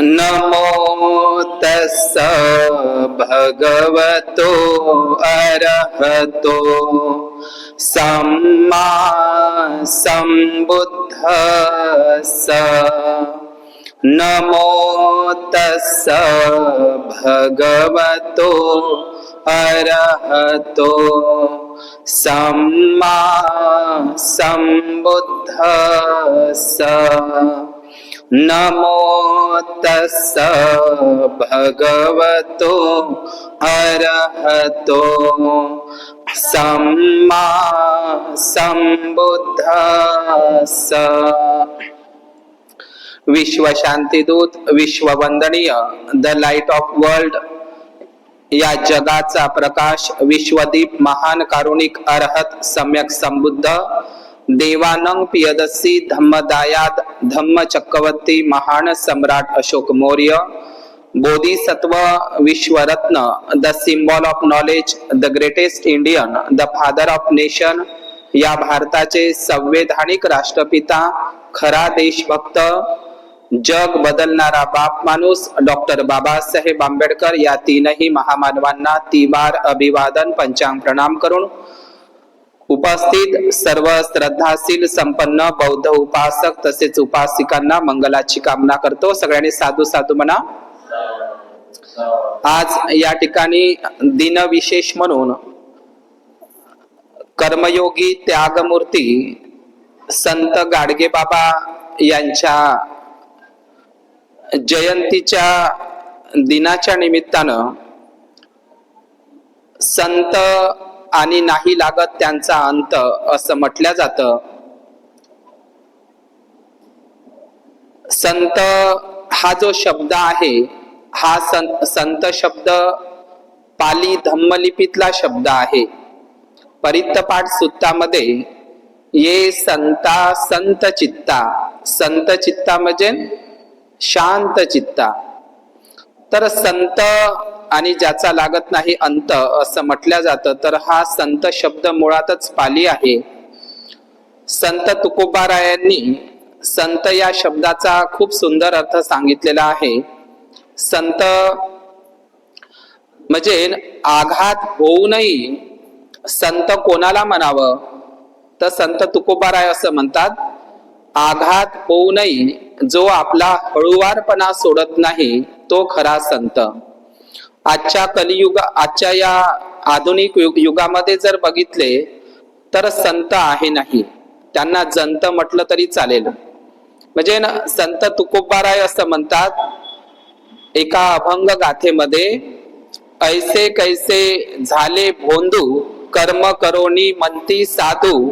नमो तस्स भगवतो अरहतो सम्मा सम्बुद्धस्स। नमो तस्स भगवतो अरहतो सम्मा सम्बुद्धस्स। नमो तस्स भगवतो अरहतो सम्मा सम्बुद्धस्स। विश्व शांतीदूत, विश्ववंदनीय, द लाइट ऑफ वर्ल्ड, या जगाचा प्रकाश, विश्वदीप, महान कारुणिक अरहत सम्यक संबुद्ध देवानंग पियदसी धम्मदायाद धम्म चक्रवर्ती महान सम्राट अशोक मौर्य, बोधिसत्व विश्वरत्न, the symbol of knowledge, the greatest Indian, the father of nation, या भारताचे संवैधानिक राष्ट्रपिता, खरा देशभक्त, जग बदलणारा बाप माणूस डॉक्टर बाबासाहेब आंबेडकर, या तीनही महामानवांना तिबार अभिवादन पंचांग प्रणाम करून उपस्थित सर्व श्रद्धाशील संपन्न बौद्ध उपासक तसेच उपासिकांना मंगलाची कामना करतो। सगळ्यांनी साधू साधू म्हणा। आज या ठिकाणी दिन विशेष म्हणून कर्मयोगी त्यागमूर्ती संत गाडगे बाबा यांच्या जयंतीच्या दिनाच्या निमित्तानं संत आणि नाही लागत त्यांचा अंत असं म्हटलं जातं। संत हा जो शब्द आहे हा संत शब्द पाली धम्मलिपीतला शब्द आहे। परित्तपाठ सूत्रामध्ये ये संता संत चित्ता, संत चित्ता म्हणजे शांत चित्ता। तर संत आणि ज्याचा लागत नाही अंत असं म्हटलं जातं। तर हा संत शब्द मुळातच पाली आहे। संत तुकोबारायांनी संत या शब्दाचा खूप सुंदर अर्थ सांगितलेला आहे। संत म्हणजे आघात होऊ नये, संत कोणाला म्हणावं तर संत तुकोबाराय असं म्हणतात, आघात होऊ नये जो आपला हळुवारपणा सोडत नाही तो खरा संत। आजच्या आजच्या या आधुनिक युगामध्ये जर बघितले तर संत आहे नाही, त्यांना जंत म्हटलं तरी चालेल। म्हणजे संत तुकोबाराय असं म्हणतात एका अभंग गाथेमध्ये, ऐसे कैसे झाले भोंदू कर्म करोनी म्हणती साधू,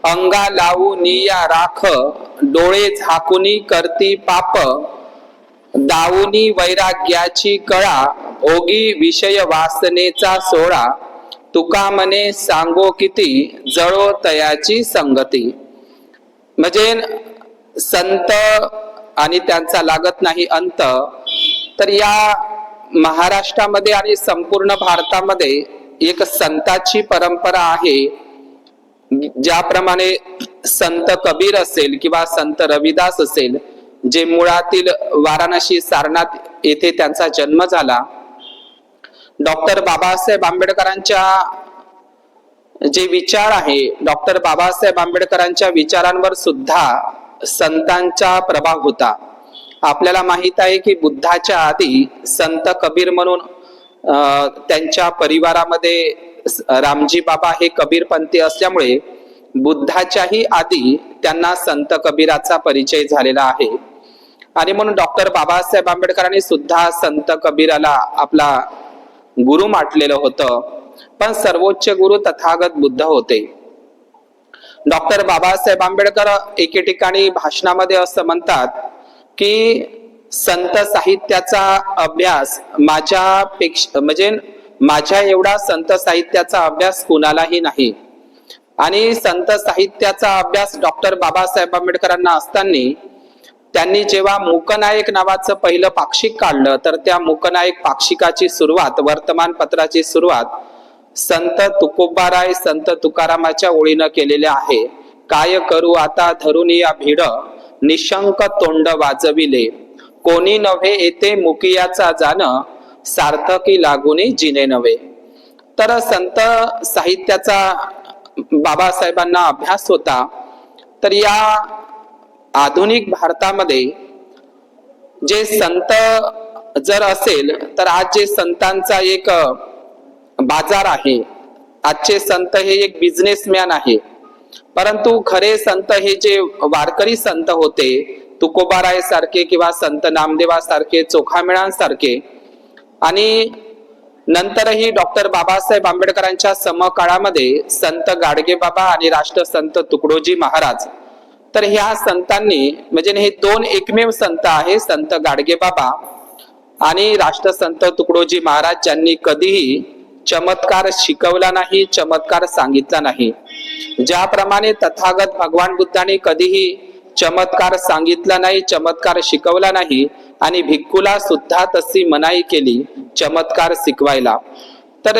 अंगा लावू निया राख डोळे झाकुनी करती पाप, दावुनी वैराग्याची कळा भोगी विषय वासनेचा सोळा, तुका मने सांगो किती जळो तयाची संगती। म्हणजे संत आणि त्यांचा लागत नाही अंत। तर या महाराष्ट्रामध्ये आणि संपूर्ण भारतामध्ये एक संताची परंपरा आहे। ज्याप्रमाणे संत कबीर असेल किंवा संत रविदास असेल, जे मुळातील वाराणसी सारनाथ येथे त्यांचा जन्म झाला। डॉक्टर बाबासाहेब आंबेडकरांच्या जे विचार आहे, डॉक्टर बाबासाहेब आंबेडकरांच्या विचारांवर सुद्धा संतांचा प्रभाव होता। आपल्याला माहित आहे की बुद्धाच्या आधी संत कबीर म्हणून त्यांच्या परिवारामध्ये रामजी बाबा हे कबीरपंथी असल्यामुळे बुद्धाच्याही आधी त्यांना संत कबीराचा परिचय झालेला आहे। आणि म्हणून डॉक्टर बाबासाहेब आंबेडकरांनी सुद्धा संत कबीराला आपला गुरु मानलेलं होतं। पण सर्वोच्च गुरु तथागत बुद्ध होते। डॉक्टर बाबासाहेब आंबेडकर एके ठिकाणी भाषणामध्ये असं म्हणतात की संत साहित्याचा अभ्यास माझ्या एवढा संत साहित्याचा अभ्यास कुणालाही नाही। आणि संत साहित्याचा अभ्यास डॉक्टर बाबासाहेब आंबेडकरांना असताना त्यांनी जेव्हा मूकनायक नावाचं पहिलं पाक्षिक काढलं, तर त्या मूकनायक पाक्षिकाची सुरुवात, वर्तमानपत्राची सुरुवात संत तुकोबाराय संत तुकारामाच्या ओळीनं केलेल्या आहे। काय करू आता धरून या भीड, निशंक तोंड वाजविले, कोणी नव्हे येते मुकियाचा जाण, सार्थकी लागुनी जिने नव्हे. तर संत साहित्याचा बाबासाहेबांना अभ्यास होता. तर या आधुनिक भारतामध्ये जे संत जर असेल तर आज जे संतांचा एक बाजार आहे, आजचे संत हे एक बिझनेसमॅन आहे. परंतु खरे संत हे जे वारकरी संत होते, तुकोबाराय सारखे किंवा संत नामदेवा सारखे, चोखामेळांसारखे, आणि नंतरही डॉक्टर बाबासाहेब आंबेडकरांच्या समकाळामध्ये संत गाडगेबाबा आणि राष्ट्रसंत तुकडोजी महाराज. तर ह्या संतांनी म्हणजे हे दोन एकमेव संत आहे, संत गाडगेबाबा आणि राष्ट्रसंत तुकडोजी महाराज, ज्यांनी कधीही चमत्कार शिकवला नाही, चमत्कार सांगितला नाही. ज्याप्रमाणे तथागत भगवान बुद्धांनी कधीही चमत्कार सांगितला नाही, चमत्कार शिकवला नाही, आणि भिक्खूला सुद्धा तशी मनाई केली चमत्कार शिकवायला. तर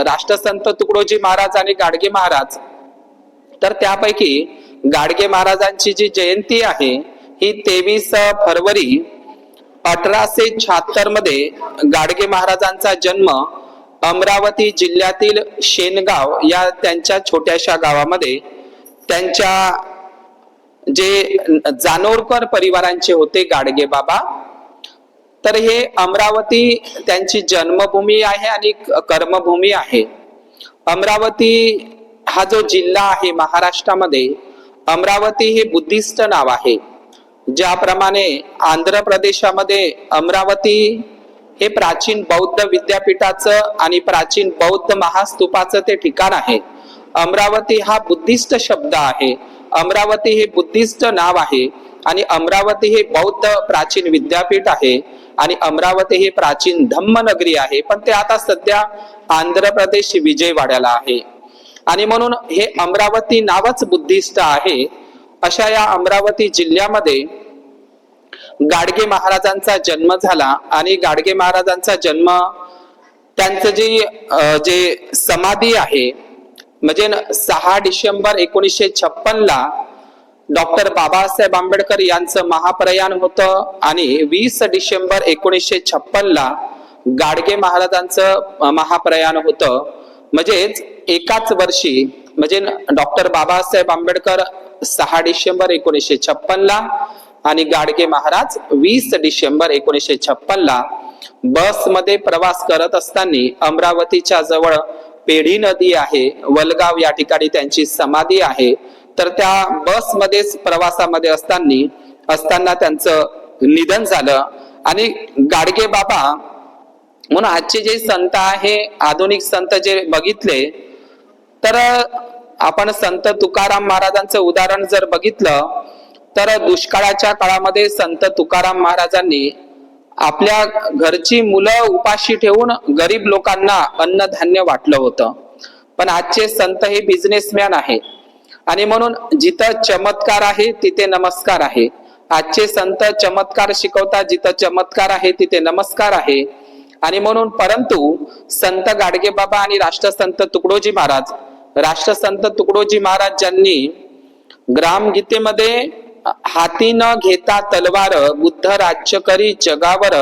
राष्ट्रसंत तुकडोजी महाराज आणि गाडगे महाराज, तर त्यापैकी गाडगे महाराजांची जी जयंती आहे ही 23 फरवरी 1876 मध्ये गाडगे महाराजांचा जन्म अमरावती जिल्ह्यातील शेनगाव या त्यांच्या छोट्याशा गावामध्ये त्यांच्या जे जानोरकर परिवारांचे होते गाडगे बाबा. तर हे अमरावती त्यांची जन्मभूमी आहे आणि कर्मभूमी आहे. अमरावती हा जो जिल्हा आहे महाराष्ट्रामध्ये, अमरावती हे बुद्धिस्ट नाव आहे. ज्याप्रमाणे आंध्र प्रदेशामध्ये अमरावती हे प्राचीन बौद्ध विद्यापीठाचं आणि प्राचीन बौद्ध महास्तूपाचं ते ठिकाण आहे. अमरावती हा बुद्धिस्ट शब्द आहे, अमरावती हे बुद्धिस्ट नाव आहे, आणि अमरावती हे बौद्ध प्राचीन विद्यापीठ आहे, आणि अमरावती हे प्राचीन धम्मनगरी आहे. पण ते आता सध्या आंध्र प्रदेश विजयवाड्याला आहे, आणि म्हणून हे अमरावती नावच बुद्धिस्ट आहे. अशा या अमरावती जिल्ह्यामध्ये गाडगे महाराजांचा जन्म झाला. आणि गाडगे महाराजांचा जन्म, त्यांचं जे समाधी आहे म्हणजे 6 डिसेंबर 1956 ला डॉक्टर बाबासाहेब आंबेडकर यांचं महाप्रयाण होतं, आणि 20 डिसेंबर 1956 ला गाडगे महाराजांचं महाप्रयाण होतं. म्हणजेच एकाच वर्षी, म्हणजे डॉक्टर बाबासाहेब आंबेडकर 6 डिसेंबर 1956 ला आणि गाडगे महाराज 20 डिसेंबर 1956 ला बसमध्ये प्रवास करत असताना अमरावतीच्या जवळ पेढी नदी आहे, वलगाव या ठिकाणी त्यांची समाधी आहे. तर त्या बसमध्येच प्रवासामध्ये असताना त्यांचं निधन झालं. आणि गाडगे बाबा म्हणून आजचे जे संत आहे, आधुनिक संत जे बघितले, तर आपण संत तुकाराम महाराजांचं उदाहरण जर बघितलं तर दुष्काळाच्या काळामध्ये संत तुकाराम महाराजांनी आपल्या घरची मुलं उपाशी ठेवून गरीब लोकांना अन्नधान्य वाटलं होतं. पण आजचे संत हे बिझनेसमॅन आहे, आणि म्हणून जिथं चमत्कार आहे तिथे नमस्कार आहे. आजचे संत चमत्कार शिकवतात, जिथं चमत्कार आहे तिथे नमस्कार आहे. आणि म्हणून परंतु संत गाडगे बाबा आणि राष्ट्रसंत तुकडोजी महाराज, राष्ट्रसंत तुकडोजी महाराज ज्यांनी ग्रामगीतेमध्ये हाती न घेता तलवार, बुद्ध राज्य करी जगावर,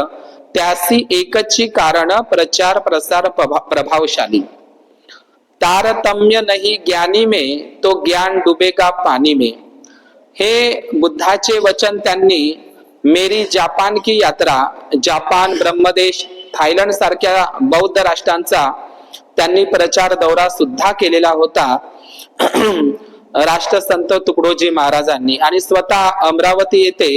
त्यासी एकची कारण प्रचार प्रसार प्रभावशाली, तारतम्य नहीं ज्ञानी में तो ज्ञान डुबेगा पानी में, हे बुद्धाचे वचन त्यांनी मेरी जापान की यात्रा, जापान, ब्रह्मदेश, थायलंड सारख्या बौद्ध राष्ट्रांचा त्यांनी प्रचार दौरा सुद्धा केलेला होता राष्ट्रसंत तुकडोजी महाराजांनी. आणि स्वतः अमरावती येथे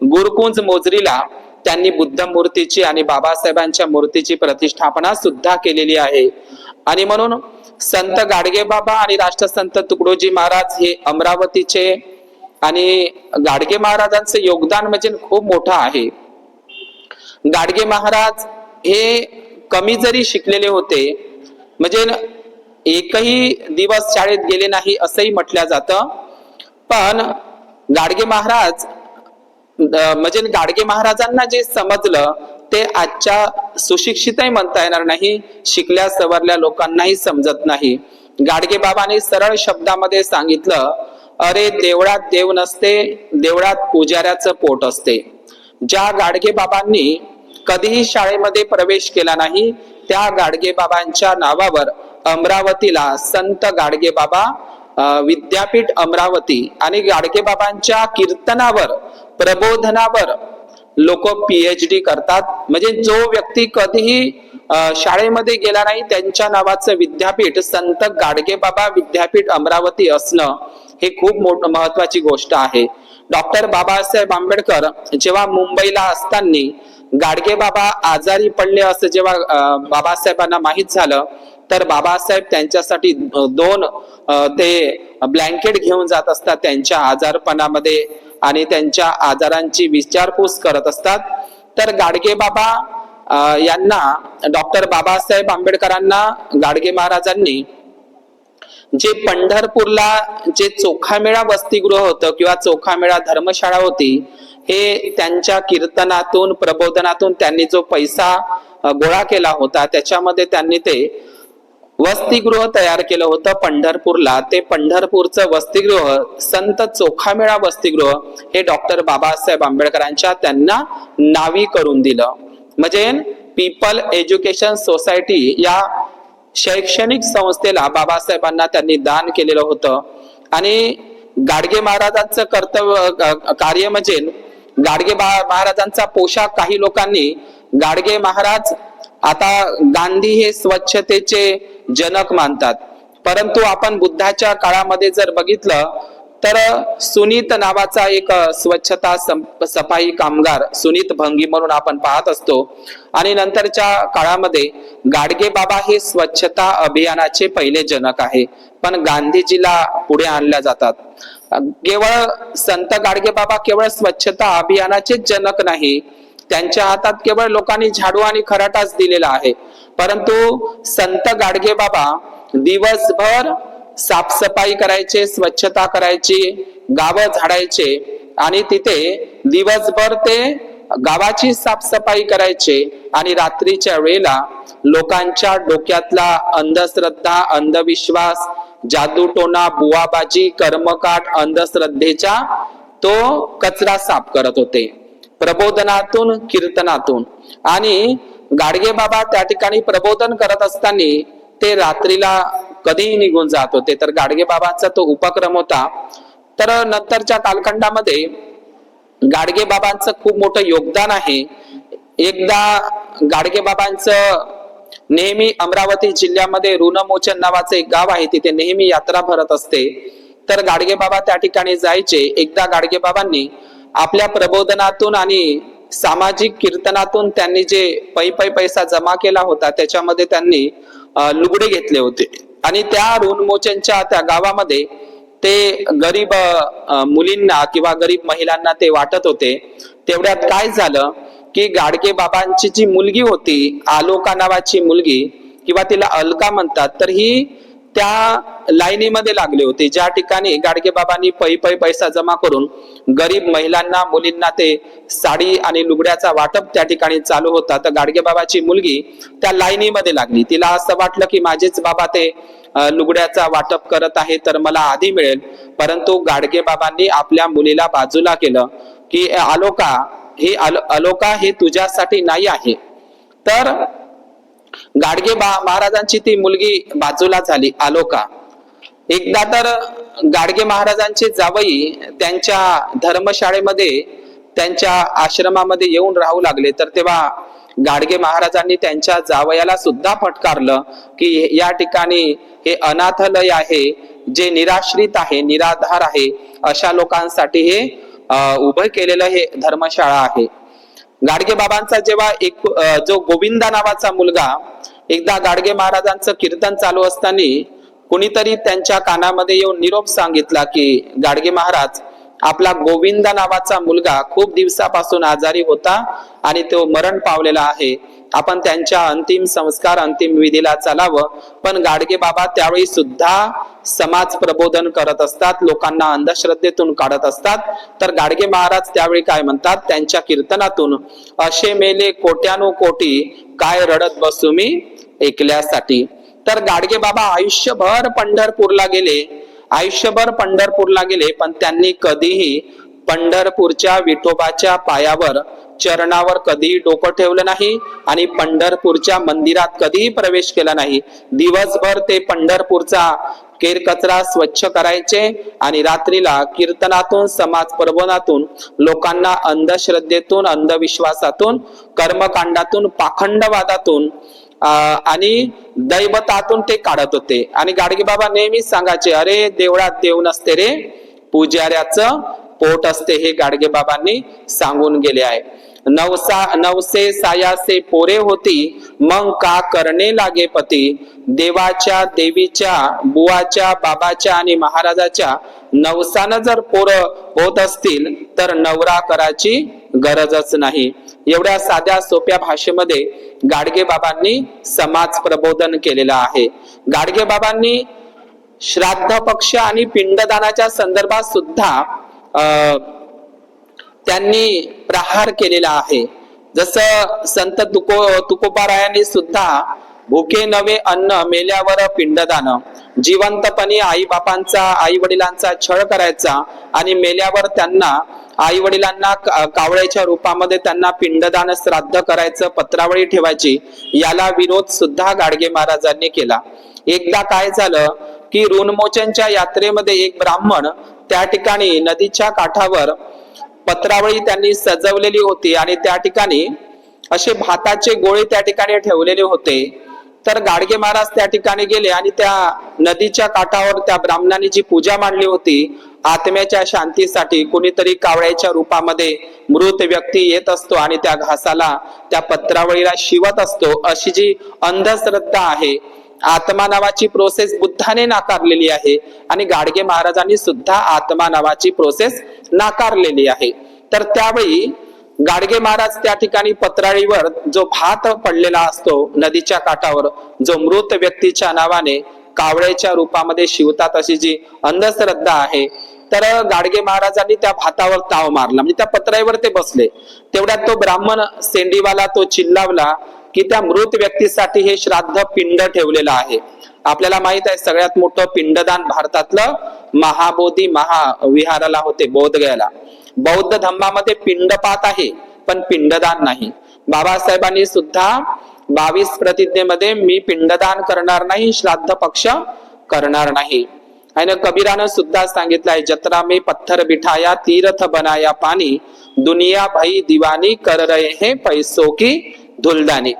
गुरुकुंज मोजरीला त्यांनी बुद्ध मूर्तीची आणि बाबासाहेबांच्या मूर्तीची प्रतिष्ठापना सुद्धा केलेली आहे. आणि म्हणून संत गाडगे बाबा आणि राष्ट्रसंत तुकडोजी महाराज हे अमरावतीचे, आणि गाडगे महाराजांचं योगदान म्हणजे खूप मोठं आहे. गाडगे महाराज हे कमी जरी शिकलेले होते, म्हणजे एकही दिवस शाळेत गेले नाही असंही म्हटलं जातं, पण गाडगे महाराज म्हणजे गाडगे महाराजांना जे समजलं ते आजच्या सुशिक्षितही म्हणता येणार नाही, शिकल्या सवरल्या लोकांनाही समजत नाही. गाडगे बाबांनी सरळ शब्दामध्ये सांगितलं, अरे देवळात देव नसते, देवळात पुजाऱ्याचं पोट असते. ज्या गाडगे बाबांनी कधीही शाळेमध्ये प्रवेश केला नाही, त्या गाडगे बाबांच्या नावावर अमरावतीला संत गाडगे बाबा विद्यापीठ अमरावती आणि गाडगे बाबांच्या कीर्तनावर, प्रबोधनावर लोक PhD करतात. म्हणजे जो व्यक्ती कधीही शाळेमध्ये गेला नाही, त्यांच्या नावाचं विद्यापीठ संत गाडगे बाबा विद्यापीठ अमरावती असणं हे खूप महत्वाची गोष्ट आहे. डॉक्टर बाबासाहेब आंबेडकर जेव्हा मुंबईला असताना गाडगे बाबा आजारी पडले असं जेव्हा बाबासाहेबांना माहित झालं, तर बाबासाहेब त्यांच्यासाठी 2 ते ब्लँकेट घेऊन जात असतात त्यांच्या आजारपणामध्ये आणि त्यांच्या आजारांची विचारपूस करत असतात. तर गाडगे बाबा यांना डॉक्टर बाबासाहेब आंबेडकरांना गाडगे महाराजांनी जे पंढरपूरला जे चोखामेळा वसतिगृह होतं किंवा चोखामेळा धर्मशाळा होती, हे त्यांच्या कीर्तनातून, प्रबोधनातून त्यांनी जो पैसा गोळा केला होता, त्याच्यामध्ये त्यांनी ते वसतिगृह तयार केलं होतं पंढरपूरला. ते पंढरपूरचं वसतिगृह संत चोखामेळा वसतिगृह हे डॉक्टर बाबासाहेब आंबेडकरांच्या त्यांना नावी करून दिलं. म्हणजे पीपल एज्युकेशन सोसायटी या शैक्षणिक संस्थेला बाबासाहेबांना त्यांनी दान केलेलं होतं. आणि गाडगे महाराजांचं कार्य म्हणजे गाडगे महाराजांचा पोशाख काही लोकांनी गाडगे महाराज आता गांधी हे स्वच्छतेचे जनक मानतात, परंतु आपण बुद्धाच्या काळामध्ये जर बघितलं तर सुनीत नावाचा एक स्वच्छता सफाई कामगार, सुनीत भंगी म्हणून आपण पाहत असतो. आणि नंतरच्या काळामध्ये गाडगे बाबा हे स्वच्छता अभियानाचे पहिले जनक आहे, पण गांधीजीला पुढे आणल्या जातात. केवळ संत गाडगे बाबा केवळ स्वच्छता अभियानाचे जनक नाही, त्यांच्या हातात केवळ लोकांनी झाडू आणि खराटाच दिलेला आहे, परंतु संत गाडगे बाबा दिवसभर साफसफाई करायचे, स्वच्छता करायची, गावं झाडायचे आणि तिथे दिवसभर ते गावाची साफसफाई करायचे आणि रात्रीच्या वेळेला लोकांच्या डोक्यातला अंधश्रद्धा, अंधविश्वास, जादूटोना, बुवाबाजी, कर्मकाठ, अंधश्रद्धेचा तो कचरा साफ करत होते प्रबोधनातून, कीर्तनातून. आणि गाडगे बाबा त्या ठिकाणी प्रबोधन करत असताना ते रात्रीला कधीही निघून जात होते. तर गाडगे बाबांचा तो उपक्रम होता. तर नंतरच्या कालखंडामध्ये गाडगे बाबांचं खूप मोठं योगदान आहे. एकदा गाडगे बाबांचं नेहमी अमरावती जिल्ह्यामध्ये ऋणमोचन नावाचं एक गाव आहे, तिथे नेहमी यात्रा भरत असते. तर गाडगे बाबा त्या ठिकाणी जायचे. एकदा गाडगे बाबांनी आपल्या प्रबोधनातून आणि सामाजिक कीर्तनातून त्यांनी जे पैसा जमा केला होता, त्याच्यामध्ये त्यांनी लुगडे घेतले होते आणि त्या ऋणमोचनच्या त्या गावामध्ये ते गरीब मुलींना किंवा गरीब महिलांना ते वाटत होते. तेवढ्यात काय झालं की गाडगे बाबांची जी मुलगी होती, आलोका नावाची मुलगी किंवा तिला अलका म्हणतात, तर ही त्या लाईनीमध्ये लागले होते ज्या ठिकाणी गाडगे बाबांनी पैसा जमा करून गरीब महिलांना, मुलींना ते साडी आणि लुगड्याचा वाटप त्या ठिकाणी चालू होता. तर गाडगे बाबाची मुलगी त्या लाईनीमध्ये लागली. तिला असं वाटलं की माझेच बाबा ते लुगड्याचा वाटप करत आहे, तर मला आधी मिळेल. परंतु गाडगे बाबांनी आपल्या मुलीला बाजूला केलं की अलोका हे तुझ्यासाठी नाही आहे. तर गाडगे महाराजांची ती मुलगी बाजूला झाली, आलोका. एकदा तर गाडगे महाराजांचे जावई त्यांच्या धर्मशाळेमध्ये, त्यांच्या आश्रमामध्ये येऊन राहू लागले. तर तेव्हा गाडगे महाराजांनी त्यांच्या जावयाला सुद्धा फटकारलं की या ठिकाणी हे अनाथालय आहे, जे निराश्रित आहे, निराधार आहे, अशा लोकांसाठी हे उभं केलेलं हे धर्मशाळा आहे. गाडगे बाबांचा जेव्हा एक जो गोविंदा नावाचा मुलगा, एकदा गाडगे महाराजांचं कीर्तन चालू असताना कोणीतरी त्यांच्या कानामध्ये येऊन निरोप सांगितला की गाडगे महाराज, आपला गोविंदा नावाचा मुलगा खूप दिवसापासून आजारी होता आणि तो मरण पावलेला आहे. आपण त्यांच्या अंतिम संस्कार, अंतिम विधीला चालावं. पण गाडगे बाबा त्यावेळी सुद्धा समाज प्रबोधन करत असतात, लोकांना अंधश्रद्धेतून काढत असतात. तर गाडगे महाराज त्यावेळी काय म्हणतात त्यांच्या कीर्तनातून, असे मेले कोट्यानु कोटी, काय रडत बसू मी ऐकल्यासाठी. तर गाडगे बाबा आयुष्यभर पंढरपूरला गेले, पण त्यांनी कधीही पंढरपूरच्या विठोबाच्या पायावर चरणावर कधीही डोकं ठेवलं नाही आणि पंढरपूरच्या मंदिरात कधीही प्रवेश केला नाही. दिवसभर ते पंढरपूरचा केरकचरा स्वच्छ करायचे आणि रात्रीला कीर्तनातून, समाज प्रबोधनातून, लोकांना अंधश्रद्धेतून, अंधविश्वासातून, कर्मकांडातून, पाखंडवादातून आणि दैवतातून ते काढत होते. आणि गाडगे बाबा नेहमीच सांगायचे, अरे देवळात देव नसते रे, पुजाऱ्याचं पोट असते. हे गाडगे बाबांनी सांगून गेले आहे. नवसे सायासे पोरे होती, मग का करणे लागे पती. देवाच्या, देवीच्या, बुवाच्या, बाबाच्या आणि महाराजाच्या नवसानं जर पोरं होत असतील तर नवरा करायची गरजच नाही. एवढ्या साध्या सोप्या भाषेमध्ये गाडगे बाबांनी समाज प्रबोधन केलेलं आहे. गाडगे बाबांनी श्राद्ध पक्ष आणि पिंडदानाच्या संदर्भात सुद्धा त्यांनी प्रहार केलेला आहे. जसं संत तुकोबारायांनी सुद्धा भुके नवे अन्न, मेल्यावर पिंडदान, जिवंतपणी आई बापांचा, आई वडिलांचा छळ करायचा आणि मेल्यावर त्यांना, आई वडिलांना कावळ्याच्या रूपामध्ये त्यांना पिंडदान, श्राद्ध करायचं, पत्रावळी ठेवायची, याला विरोध सुद्धा गाडगे महाराजांनी केला. एकदा काय झालं की ऋणमोचनच्या यात्रेमध्ये एक ब्राह्मण त्या ठिकाणी नदीच्या काठावर पत्रावळी त्यांनी सजवलेली होती आणि त्या ठिकाणी असे भाताचे गोळे त्या ठिकाणी ठेवलेले होते. तर गाडगे महाराज त्या ठिकाणी गेले आणि त्या नदीच्या काठावर त्या ब्राह्मणाने जी पूजा मांडली होती, आत्म्याच्या शांतीसाठी कोणीतरी कावळ्याच्या रूपामध्ये मृत व्यक्ती येत असतो आणि त्या घासाला, त्या पत्रावळीला शिवत असतो, अशी जी अंधश्रद्धा आहे, आत्मा नावाची प्रोसेस बुद्धाने नाकारलेली आहे आणि गाडगे महाराजांनी सुद्धा आत्मा नावाची प्रोसेस नाकारलेली आहे. तर त्यावेळी गाडगे महाराज त्या ठिकाणी पत्राळीवर जो भात पडलेला असतो नदीच्या काठावर, जो मृत व्यक्तीच्या नावाने कावळ्याच्या रूपामध्ये शिवतात, अशी जी अंधश्रद्धा आहे, तर गाडगे महाराजांनी त्या भातावर ताव मारला, म्हणजे त्या पत्राळीवर ते बसले. तेवढ्यात तो ब्राह्मण सेंडीवाला तो चिल्लावला की त्या मृत व्यक्तीसाठी हे श्राद्ध पिंड ठेवलेलं आहे. आपल्याला माहित आहे सगळ्यात मोठं पिंडदान भारतातलं महाबोधी महाविहाराला होते, बोधगयाला. बौद्ध धर्मामध्ये पिंडपात आहे पण पिंडदान नाही. बाबासाहेबांनी सुद्धा 22 प्रतिज्ञेमध्ये मी पिंडदान करणार नाही, श्राद्ध पक्ष करणार नाही. आणि कबीरानं सुद्धा सांगितलं आहे, जत्रा में पत्थर बिठाया, तीर्थ बनाया पाणी, दुनिया भई दिवानी, कर रहे हैं पैसों की धुलदानी.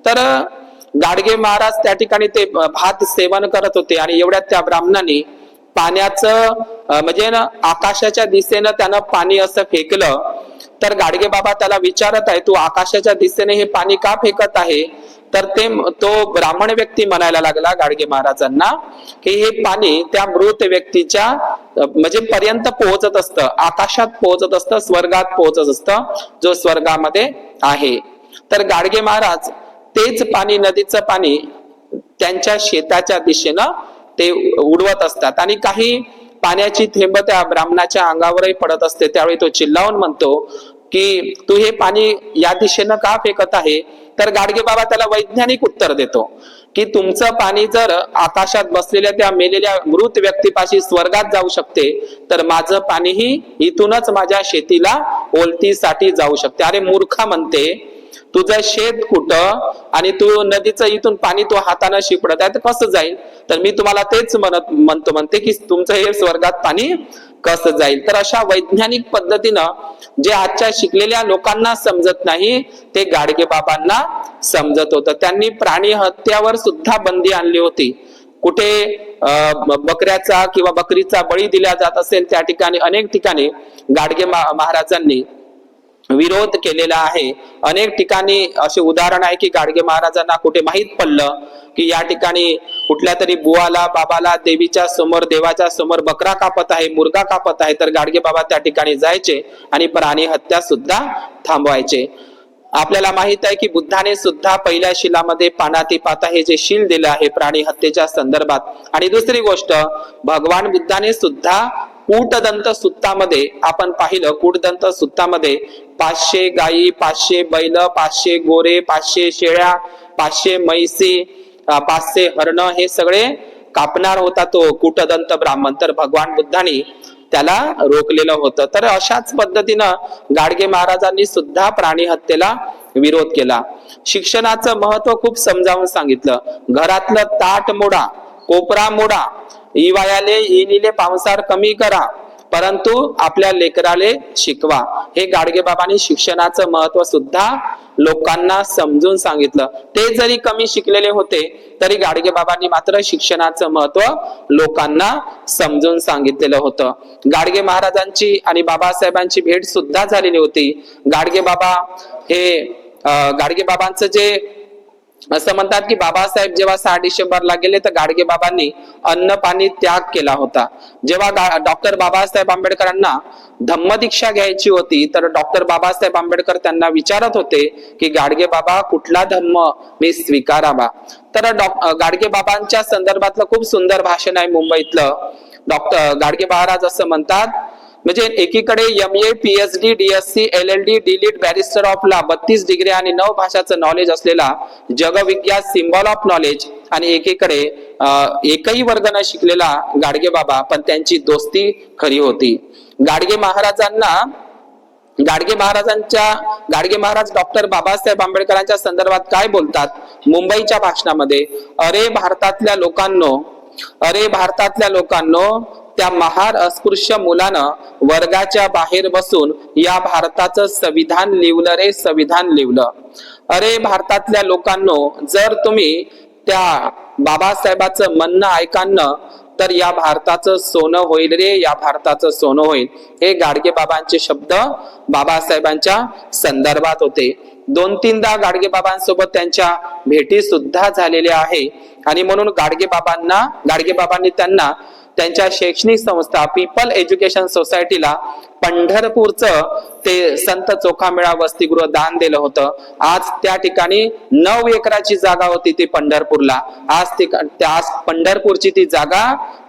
तर गाडगे महाराज त्या ठिकाणी ते भात सेवन करत होते आणि एवढ्यात त्या ब्राह्मणाने पाण्याचं म्हणजे ना आकाशाच्या दिशेनं त्यानं पाणी असं फेकलं. तर गाडगे बाबा त्याला विचारत आहे, तू आकाशाच्या दिशेने हे पाणी का फेकत आहे? तर तो ब्राह्मण व्यक्ती म्हणायला लागला गाडगे महाराजांना की हे पाणी त्या मृत व्यक्तीच्या म्हणजे पर्यंत पोहोचत असतं, आकाशात पोहोचत असतं, स्वर्गात पोहोचत असतं, जो स्वर्गामध्ये आहे. तर गाडगे महाराज तेच पाणी, नदीचं पाणी त्यांच्या शेताच्या दिशेनं ते उडवत असतात आणि काही पाण्याची थेंब त्या ब्राह्मणाच्या अंगावरही पडत असते. त्यावेळी तो चिल्लावून म्हणतो की तू हे पाणी या दिशेनं का फेकत आहे? तर गाडगे बाबा त्याला वैज्ञानिक उत्तर देतो की तुमचं पाणी जर आकाशात बसलेल्या त्या मेलेल्या मृत व्यक्तीपाशी स्वर्गात जाऊ शकते, तर माझं पाणीही इथूनच माझ्या शेतीला ओलतीसाठी जाऊ शकते. अरे मूर्खा, म्हणते तुझं शेत कुठं आणि तू नदीचं इथून पाणी तू हाताने शिपडत आहे, तर कसं जाईल? तर मी तुम्हाला तेच म्हणते की तुमचं हे स्वर्गात पाणी कसं जाईल. तर अशा वैज्ञानिक पद्धतीनं जे आजच्या शिकलेल्या लोकांना समजत नाही ते गाडगे बाबांना समजत होतं. त्यांनी प्राणी हत्यावर सुद्धा बंदी आणली होती. कुठे बकऱ्याचा किंवा बकरीचा बळी दिला जात असेल त्या ठिकाणी अनेक ठिकाणी गाडगे महाराजांनी विरोध केलेला आहे. अनेक ठिकाणी असे उदाहरण आहे की गाडगे महाराजांना कुठे माहित पडलं की या ठिकाणी कुठल्या तरी बुवाला, बाबाला, देवीच्या समोर, देवाच्या समोर बकरा कापत आहे, मुर्गा कापत आहे, तर गाडगे बाबा त्या ठिकाणी जायचे आणि प्राणी हत्या सुद्धा थांबवायचे. आपल्याला माहित आहे की बुद्धाने सुद्धा पहिल्या शिलामध्ये पानातिपाता हे जे शील दिलं आहे प्राणी हत्येच्या संदर्भात. आणि दुसरी गोष्ट, भगवान बुद्धाने सुद्धा कूटदंत सुत्तामध्ये आपण पाहिलं, कूटदंत सुत्तामध्ये 500 गायी, 500 बैल, 500 गोरे, 500 शेळ्या, 500 म्हैसी, 500 हरण हे सगळे कापणार होता तो कूटदंत ब्राह्मण. तर भगवान बुद्धाने त्याला रोखलेलं होतं. तर अशाच पद्धतीनं गाडगे महाराजांनी सुद्धा प्राणी हत्येला विरोध केला. शिक्षणाचं महत्व खूप समजावून सांगितलं. घरातलं ताट मोडा, कोपरा मोडा, इवायाले इनिले पावसार कमी करा, परंतु आपल्या लेकराले शिकवा. हे गाडगे बाबांनी शिक्षणाचं महत्व सुद्धा लोकांना समजून सांगितलं. ते जरी कमी शिकलेले होते तरी गाडगे बाबांनी मात्र शिक्षणाचं महत्व लोकांना समजून सांगितलेलं होतं. गाडगे महाराजांची आणि बाबासाहेबांची भेट सुद्धा झालेली होती. गाडगे बाबा हे गाडगे बाबांचं जे असं म्हणतात की बाबासाहेब जेव्हा 6 डिसेंबरला गेले तर गाडगे बाबांनी अन्न पाणी त्याग केला होता. जेव्हा डॉक्टर बाबासाहेब आंबेडकरांना धम्मदीक्षा घ्यायची होती तर डॉक्टर बाबासाहेब आंबेडकर त्यांना विचारत होते की गाडगे बाबा कुठला धम्म मी स्वीकारावा. तर गाडगे बाबांच्या संदर्भातलं खूप सुंदर भाषण आहे मुंबईतलं. गाडगे महाराज असं म्हणतात, म्हणजे एकीकडे MA PhD DSc LLD DLitt barrister of law 32 degree आणि 9 भाषाचं नॉलेज असलेला जगविज्ञान सिम्बॉल ऑफ नॉलेज, आणि एकीकडे एकही वर्ग न शिकलेला गाडगे बाबा, पण त्यांची दोस्ती खरी होती. गाडगे महाराज डॉक्टर बाबासाहेब आंबेडकरांच्या संदर्भात काय बोलतात मुंबईच्या भाषणामध्ये, अरे भारतातल्या लोकांनो, त्या महार अस्पृश्य मुलानं वर्गाच्या बाहेर बसून या भारताचं संविधान लिवलं रे, संविधान लिवलं. अरे भारतातल्या लोकांनो, जर तुम्ही त्या बाबासाहेबाचं म्हणणं ऐकानं तर या भारताचं सोनं होईल रे, या भारताचं सोनं होईल. हे गाडगे बाबांचे शब्द बाबासाहेबांच्या संदर्भात होते. 2-3दा गाडगे बाबांसोबत त्यांच्या भेटी सुद्धा झालेल्या आहे. आणि म्हणून गाडगे बाबांनी त्यांना त्यांच्या शैक्षणिक संस्था पीपल एज्युकेशन सोसायटीला पंढरपूरचं ते संत चोखामेळा वसतिगृह दान दिलं होतं. आज त्या ठिकाणी 9 एकराची जागा होती ती पंढरपूरला. आज पंढरपूरची ती जागा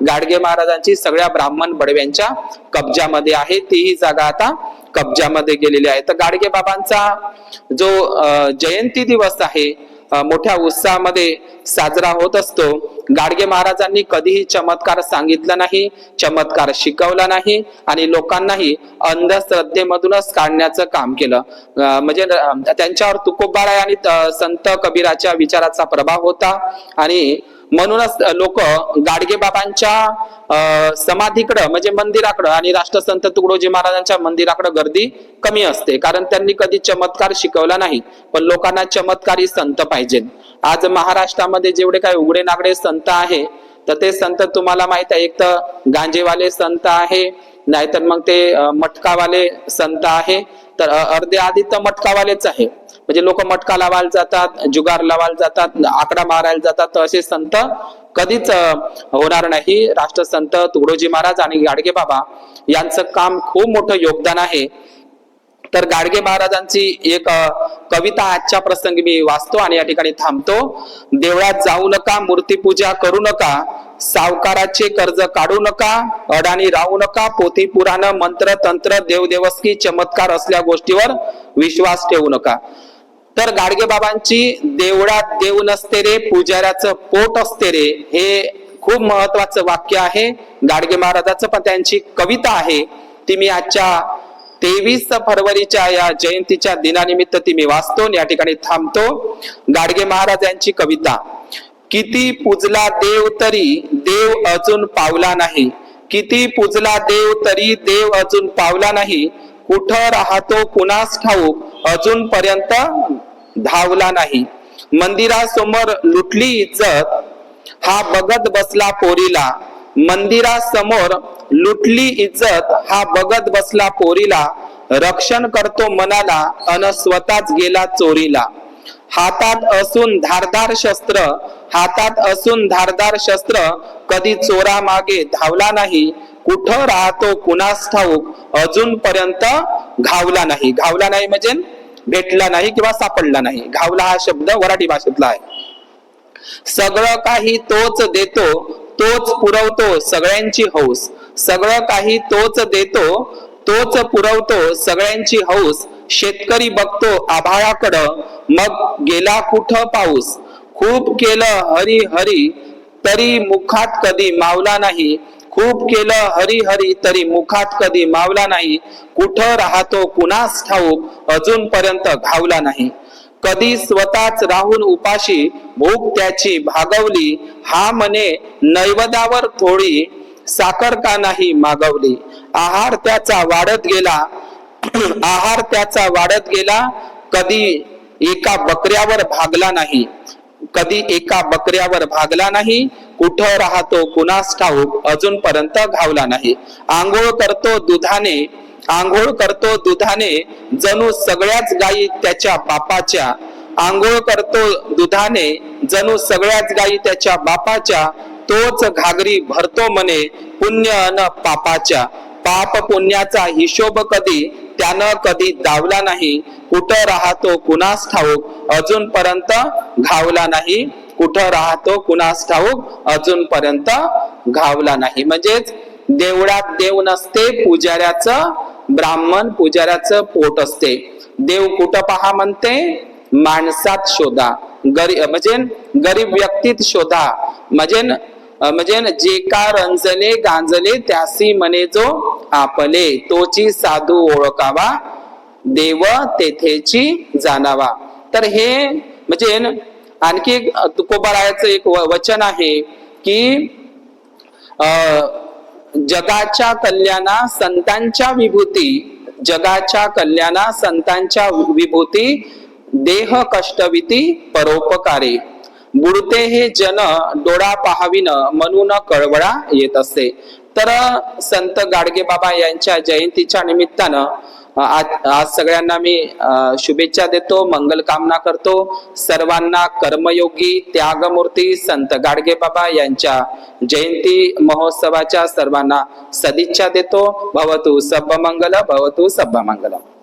गाडगे महाराजांची सगळ्या ब्राह्मण बडव्यांच्या कब्जामध्ये आहे. तीही जागा आता कब्जामध्ये गेलेली आहे. तर गाडगे बाबांचा जो जयंती दिवस आहे मोठ्या उत्साहामध्ये साजरा होत असतो. गाडगे महाराजांनी कधीही चमत्कार सांगितला नाही, चमत्कार शिकवला नाही आणि लोकांनाही अंधश्रद्धेमधूनच काढण्याचं काम केलं. म्हणजे त्यांच्यावर तुकोबाराय आणि संत कबीराच्या विचाराचा प्रभाव होता आणि म्हणूनच लोक गाडगे बाबांच्या समाधीकडं म्हणजे मंदिराकडं आणि राष्ट्रसंत तुकडोजी महाराजांच्या मंदिराकडं गर्दी कमी असते, कारण त्यांनी कधी चमत्कार शिकवला नाही. पण लोकांना चमत्कारी संत पाहिजे. आज महाराष्ट्रामध्ये जेवढे काही उघडे नागडे संत आहे तर ते संत तुम्हाला माहित आहे, एक तर गांजेवाले संत आहे, नाहीतर मग ते मटकावाले संत आहे. तर अर्धे आधी तर मटकावालेच आहे, म्हणजे लोक मटका लावायला जातात, जुगार लावायला जातात, आकडा मारायला जातात. तर असे संत कधीच होणार नाही. राष्ट्रसंत तुकडोजी महाराज आणि गाडगे बाबा यांचं काम खूप मोठं योगदान आहे. तर गाडगे महाराजांची एक कविता आजच्या प्रसंगी मी वाचतो आणि या ठिकाणी थांबतो. देवळात जाऊ नका, मूर्तीपूजा करू नका, सावकाराचे कर्ज काढू नका, अडाणी राहू नका, पोथी पुराण मंत्र तंत्र देवदेवस्की चमत्कार असल्या गोष्टीवर विश्वास ठेवू नका. तर गाडगे बाबांची देवळात देव नसते रे, पुजाऱ्याचं पोट असते रे, हे खूप महत्वाचं वाक्य आहे गाडगे महाराजाचं. पण त्यांची कविता आहे ती मी आजच्या 23 फरवरीच्या या जयंतीच्या दिनानिमित्त ती मी वाचतो. या ठिकाणी थांबतो. गाडगे महाराज यांची कविता. किती पूजला देव तरी देव अजून पावला नाही, किती पूजला देव तरी देव अजून पावला नाही, कुठं राहतो कुणास ठाऊक अजून पर्यंत धावला नाही. मंदिरासमोर लुटली इज्जत हा बघत बसला पोरीला, मंदिरासमोर लुटली इज्जत हा बघत बसला पोरीला, रक्षण करतो मनाला अन स्वतःच गेला चोरीला. हातात असून धारदार शस्त्र, हातात असून धारदार शस्त्र, कधी चोरा मागे धावला नाही, कुठं राहतो कुणास ठाऊक अजून पर्यंत घावला नाही. घावला नाही म्हणजे भेटला नाही किंवा सापडला नाही. घावला हा शब्द वराठी भाषेतला आहे. सगळं काही तोच देतो, तोच पुरवतो सगळ्यांची हौस, सगळं काही तोच देतो, तोच पुरवतो सगळ्यांची हौस. शेतकरी बघतो आभाळाकडं, मग गेला कुठं पाऊस. खूप केलं हरी हरी तरी मुखात कधी मावला नाही, खूप केलं हरी हरी तरी मुखात कधी मावला नाही, कुठं राहतो कुणास ठाऊक अजूनपर्यंत घावला नाही. कधी स्वतःच राहून उपाशी भूक त्याची भागवली, हा म्हणे नैवेद्यावर थोडी साखर का नाही मागवली. आहार त्याचा वाढत गेला आहार त्याचा वाढत गेला, कधी एका बकऱ्यावर भागला नाही, कधी एका बकऱ्यावर भागला नाही, कुठं राहतो कुणास ठाऊक अजूनपर्यंत घावला नाही. आंघोळ करतो दुधाने जणू सगळ्याच गायी त्याच्या बापाच्या. आंघोळ करतो दुधाने जणू सगळ्याच गायी त्याच्या बापाच्या. तोच घागरी भरतो म्हणे पुण्य अन पापाच्या. पाप पुण्याचा हिशोब त्यानं कधी दावला नाही, कुठं राहतो कुणास ठाऊक अजूनपर्यंत घावला नाही, कुठं राहतो कुणास ठाऊक अजूनपर्यंत घावला नाही. म्हणजेच देवळात देव नसते, पुजाऱ्याचं ब्राह्मण पुजाऱ्याचं पोट असते. देव कुठं पहा म्हणते, माणसात शोधा, गरीब व्यक्तीत शोधा. म्हणजे जे का रंजले गांजले त्यासी म्हणे जो आपले, तोची साधू ओळखावा देव तेथेची जाणावा. तर हे म्हणजे आणखी तुकोबारायाचं एक वचन आहे की जगाच्या कल्याणा संतांच्या विभूती, जगाच्या कल्याणा संतांच्या विभूती, देह कष्टविती परोपकारी. बुडते हे जन डोळा पाहावीन म्हणून कळवळा येत असते. तर संत गाडगे बाबा यांच्या जयंतीच्या निमित्तानं आज सगळ्यांना मी शुभेच्छा देतो, मंगल कामना करतो. सर्वांना कर्मयोगी त्यागमूर्ती संत गाडगे बाबा यांच्या जयंती महोत्सवाच्या सर्वांना सदिच्छा देतो. भवतु सब्बमंगल, भवतु सब्बमंगलम.